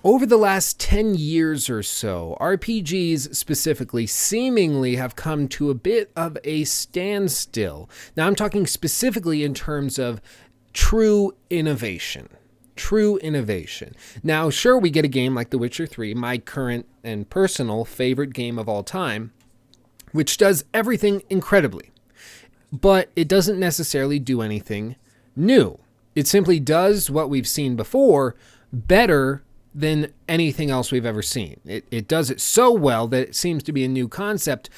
Over the last 10 years or so, RPGs specifically seemingly have come to a bit of a standstill. Now, I'm talking specifically in terms of true innovation. True innovation. Now, sure, we get a game like The Witcher 3, my current and personal favorite game of all time, which does everything incredibly, but it doesn't necessarily do anything new. It simply does what we've seen before better than anything else we've ever seen. It does it so well that it seems to be a new concept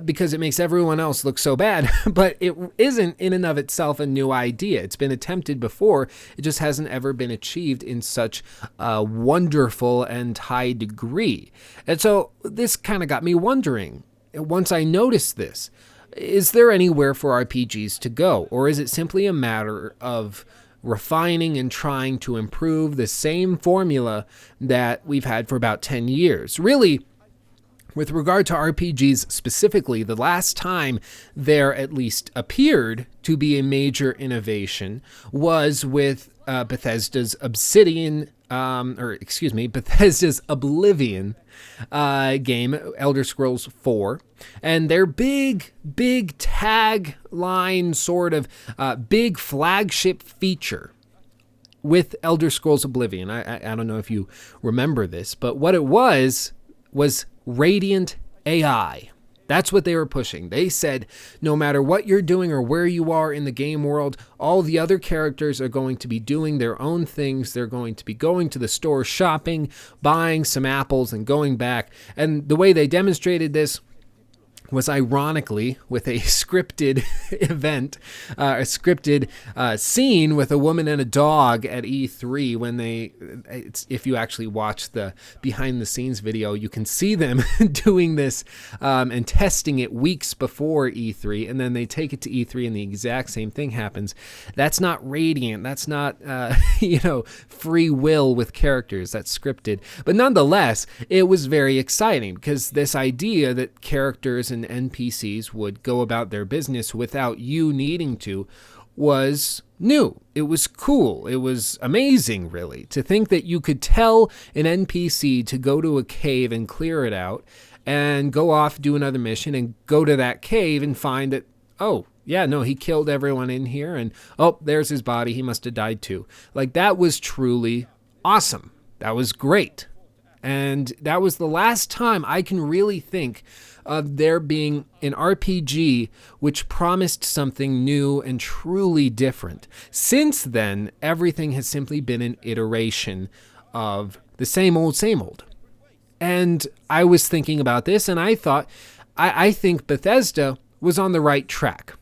because it makes everyone else look so bad, but it isn't in and of itself a new idea. It's been attempted before. It just hasn't ever been achieved in such a wonderful and high degree. And so this kind of got me wondering, once I noticed this, is there anywhere for RPGs to go? Or is it simply a matter of refining and trying to improve the same formula that we've had for about 10 years? Really, with regard to RPGs specifically, the last time there at least appeared to be a major innovation was with Bethesda's Oblivion game, Elder Scrolls 4, and their big tagline sort of big flagship feature with Elder Scrolls Oblivion. I don't know if you remember this, but what it was Radiant AI. That's what they were pushing. They said, no matter what you're doing or where you are in the game world, all the other characters are going to be doing their own things. They're going to be going to the store, shopping, buying some apples, and going back. And the way they demonstrated this was ironically with a scripted event, a scripted scene with a woman and a dog at E3 when if you actually watch the behind the scenes video, you can see them doing this and testing it weeks before E3, and then they take it to E3 and the exact same thing happens. That's not Radiant. That's not, free will with characters. That's scripted. But nonetheless, it was very exciting because this idea that characters and NPCs would go about their business without you needing to was new. It was cool. It was amazing, really, to think that you could tell an NPC to go to a cave and clear it out and go off, do another mission, and go to that cave and find that, oh, yeah, no, he killed everyone in here, and oh, there's his body. He must have died too. Like, that was truly awesome. That was great. And that was the last time I can really think of there being an RPG which promised something new and truly different. Since then, everything has simply been an iteration of the same old. And I was thinking about this, and I thought, I think Bethesda was on the right track.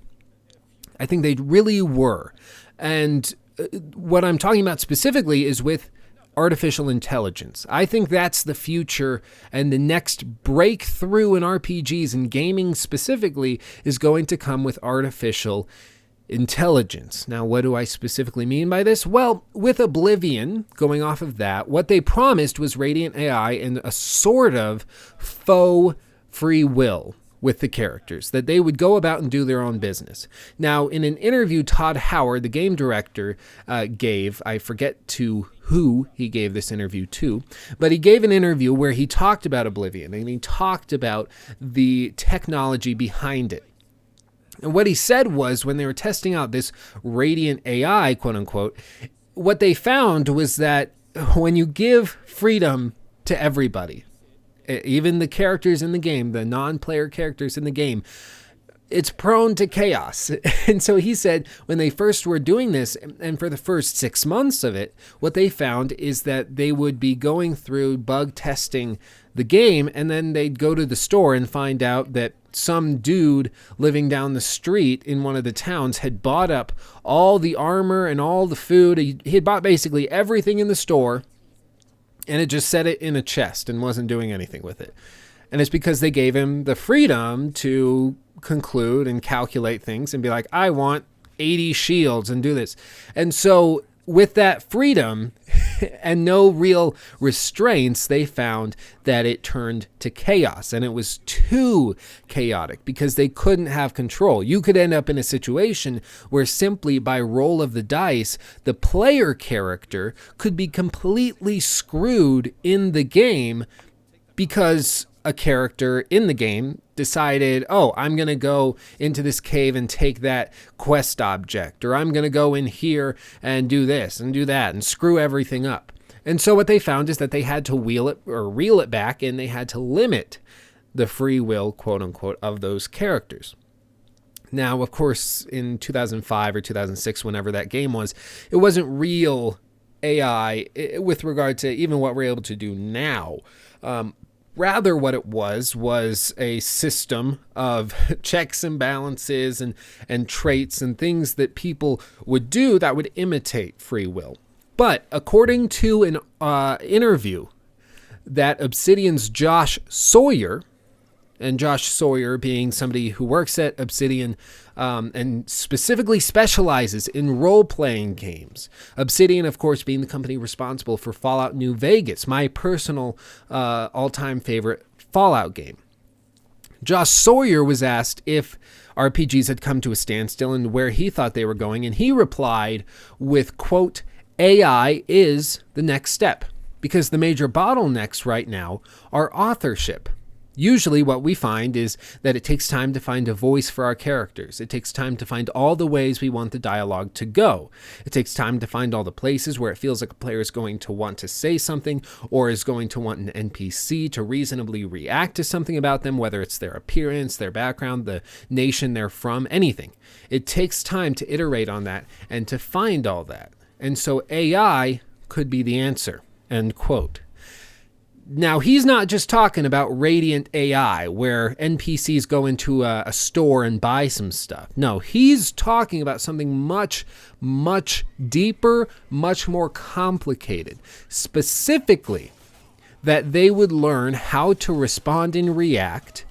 I think they really were. And what I'm talking about specifically is with artificial intelligence. I think that's the future, and the next breakthrough in RPGs and gaming specifically is going to come with artificial intelligence. Now, what do I specifically mean by this? Well, with Oblivion, going off of that, what they promised was Radiant AI and a sort of faux free will with the characters, that they would go about and do their own business. Now, in an interview Todd Howard, the game director, gave, I forget to who he gave this interview to, but he gave an interview where he talked about Oblivion, and he talked about the technology behind it. And what he said was, when they were testing out this Radiant AI, quote unquote, what they found was that when you give freedom to everybody, even the characters in the game, the non-player characters in the game, it's prone to chaos. And so he said when they first were doing this, and for the first 6 months of it, what they found is that they would be going through bug testing the game, and then they'd go to the store and find out that some dude living down the street in one of the towns had bought up all the armor and all the food. He had bought basically everything in the store, and it just set it in a chest and wasn't doing anything with it. And it's because they gave him the freedom to conclude and calculate things and be like, I want 80 shields and do this. And so with that freedom and no real restraints, they found that it turned to chaos, and it was too chaotic because they couldn't have control. You could end up in a situation where simply by roll of the dice, the player character could be completely screwed in the game because a character in the game decided, oh, I'm going to go into this cave and take that quest object, or I'm going to go in here and do this and do that and screw everything up. And so what they found is that they had to wheel it or reel it back, and they had to limit the free will, quote unquote, of those characters. Now, of course, in 2005 or 2006, whenever that game was, it wasn't real AI with regard to even what we're able to do now. Rather, what it was a system of checks and balances and traits and things that people would do that would imitate free will. But according to an interview that Obsidian's Josh Sawyer, and Josh Sawyer being somebody who works at Obsidian and specifically specializes in role-playing games. Obsidian, of course, being the company responsible for Fallout New Vegas, my personal all-time favorite Fallout game. Josh Sawyer was asked if RPGs had come to a standstill and where he thought they were going, and he replied with, quote, AI is the next step, because the major bottlenecks right now are authorship. Usually what we find is that it takes time to find a voice for our characters. It takes time to find all the ways we want the dialogue to go. It takes time to find all the places where it feels like a player is going to want to say something or is going to want an NPC to reasonably react to something about them, whether it's their appearance, their background, the nation they're from, anything. It takes time to iterate on that and to find all that. And so AI could be the answer, end quote. Now, he's not just talking about Radiant AI, where NPCs go into a store and buy some stuff. No, he's talking about something much, much deeper, much more complicated. Specifically, that they would learn how to respond and react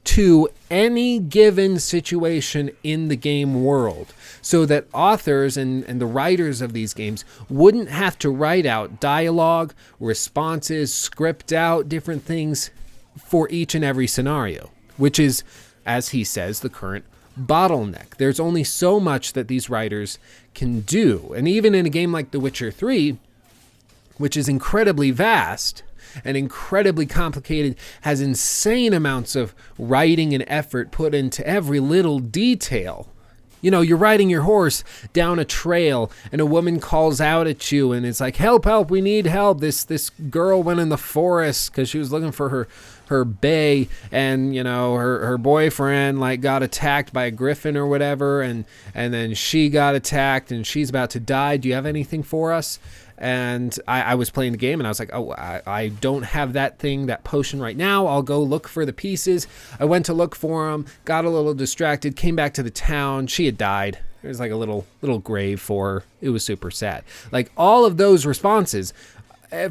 to any given situation in the game world, so that authors and the writers of these games wouldn't have to write out dialogue, responses, script out different things for each and every scenario, which is, as he says, the current bottleneck. There's only so much that these writers can do. And even in a game like The Witcher 3, which is incredibly vast and incredibly complicated, has insane amounts of writing and effort put into every little detail. You know, you're riding your horse down a trail and a woman calls out at you and it's like, help, help, we need help. This girl went in the forest because she was looking for her bae, and, you know, her boyfriend like got attacked by a griffin or whatever, and then she got attacked and she's about to die. Do you have anything for us? And I was playing the game and I was like, oh, I don't have that thing, that potion right now. I'll go look for the pieces. I went to look for them, got a little distracted, came back to the town. She had died. There was like a little grave for her. It was super sad. Like all of those responses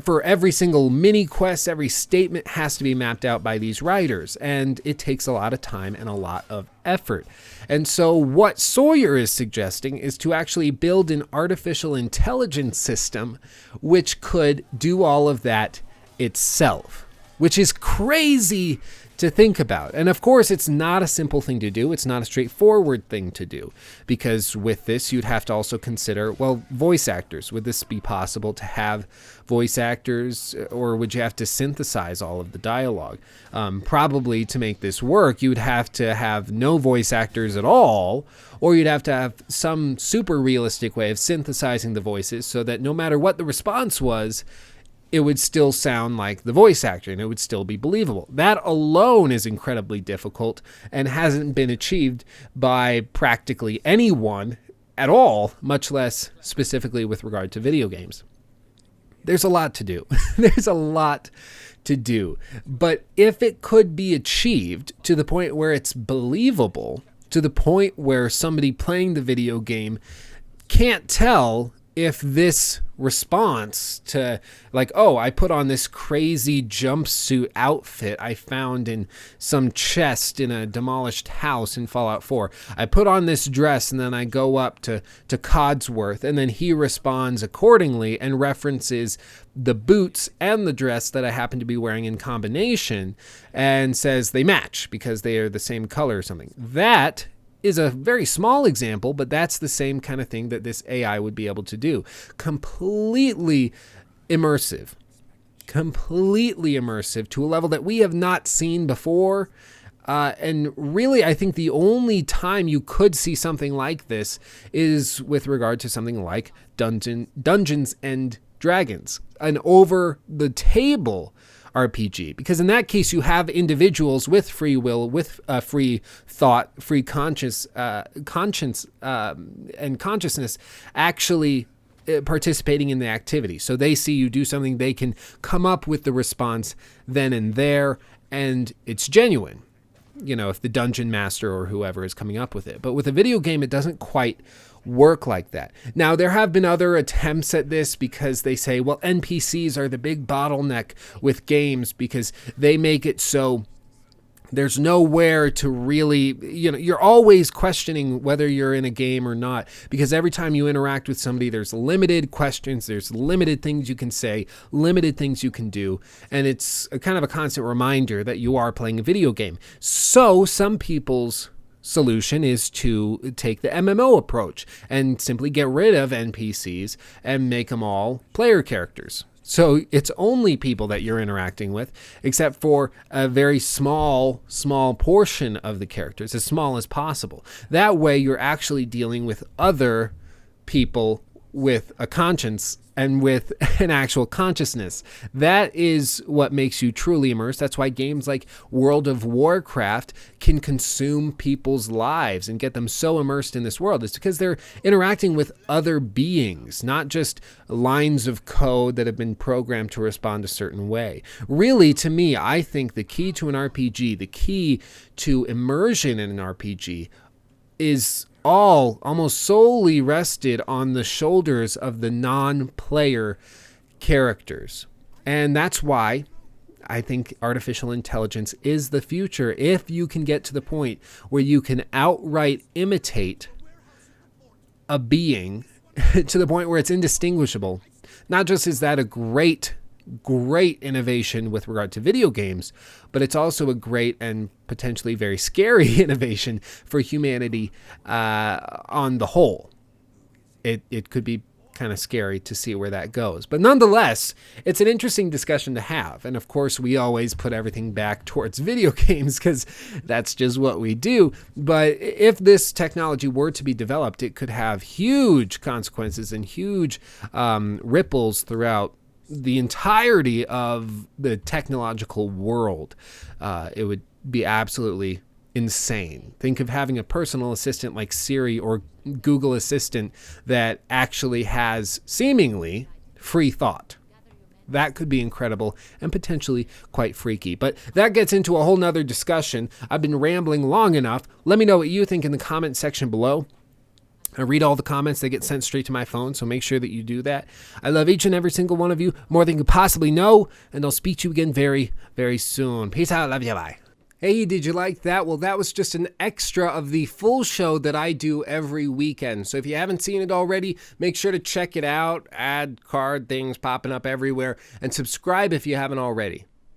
for every single mini quest, every statement has to be mapped out by these writers. And it takes a lot of time and a lot of effort. And so what Sawyer is suggesting is to actually build an artificial intelligence system which could do all of that itself, which is crazy to think about. And of course, it's not a simple thing to do. It's not a straightforward thing to do, because with this, you'd have to also consider, well, voice actors. Would this be possible to have voice actors, or would you have to synthesize all of the dialogue? Probably to make this work, you'd have to have no voice actors at all, or you'd have to have some super realistic way of synthesizing the voices so that no matter what the response was, it would still sound like the voice actor and it would still be believable. That alone is incredibly difficult and hasn't been achieved by practically anyone at all, much less specifically with regard to video games. There's a lot to do. There's a lot to do. But if it could be achieved to the point where it's believable, to the point where somebody playing the video game can't tell if this response to, like, oh, I put on this crazy jumpsuit outfit I found in some chest in a demolished house in Fallout 4. I put on this dress and then I go up to Codsworth, and then he responds accordingly and references the boots and the dress that I happen to be wearing in combination and says they match because they are the same color or something. That is a very small example, but that's the same kind of thing that this AI would be able to do. Completely immersive to a level that we have not seen before. And really, I think the only time you could see something like this is with regard to something like Dungeons and Dragons, an over-the-table RPG, because in that case you have individuals with free will, with free thought, free conscience and consciousness actually participating in the activity. So they see you do something, they can come up with the response then and there, and it's genuine, if the dungeon master or whoever is coming up with it. But with a video game, it doesn't quite work like that. Now, there have been other attempts at this because they say, well, NPCs are the big bottleneck with games because they make it so there's nowhere to really, you're always questioning whether you're in a game or not, because every time you interact with somebody, there's limited questions, there's limited things you can say, limited things you can do, and it's a kind of a constant reminder that you are playing a video game. So some people's solution is to take the MMO approach and simply get rid of NPCs and make them all player characters. So it's only people that you're interacting with, except for a very small portion of the characters, as small as possible. That way you're actually dealing with other people with a conscience and with an actual consciousness. That is what makes you truly immersed. That's why games like World of Warcraft can consume people's lives and get them so immersed in this world. It's because they're interacting with other beings, not just lines of code that have been programmed to respond a certain way. Really, to me, I think the key to an RPG, the key to immersion in an RPG is almost solely rested on the shoulders of the non-player characters. And that's why I think artificial intelligence is the future. If you can get to the point where you can outright imitate a being to the point where it's indistinguishable, not just is that a great innovation with regard to video games, but it's also a great and potentially very scary innovation for humanity on the whole. It could be kind of scary to see where that goes. But nonetheless, it's an interesting discussion to have. And of course, we always put everything back towards video games because that's just what we do. But if this technology were to be developed, it could have huge consequences and huge ripples throughout the entirety of the technological world. It would be absolutely insane. Think of having a personal assistant like Siri or Google Assistant that actually has seemingly free thought. That could be incredible and potentially quite freaky. But that gets into a whole nother discussion. I've been rambling long enough. Let me know what you think in the comment section below. I read all the comments. They get sent straight to my phone, so make sure that you do that. I love each and every single one of you more than you could possibly know, and I'll speak to you again very, very soon. Peace out. Love you. Bye. Hey, did you like that? Well, that was just an extra of the full show that I do every weekend. So if you haven't seen it already, make sure to check it out. Ad card things popping up everywhere, and subscribe if you haven't already.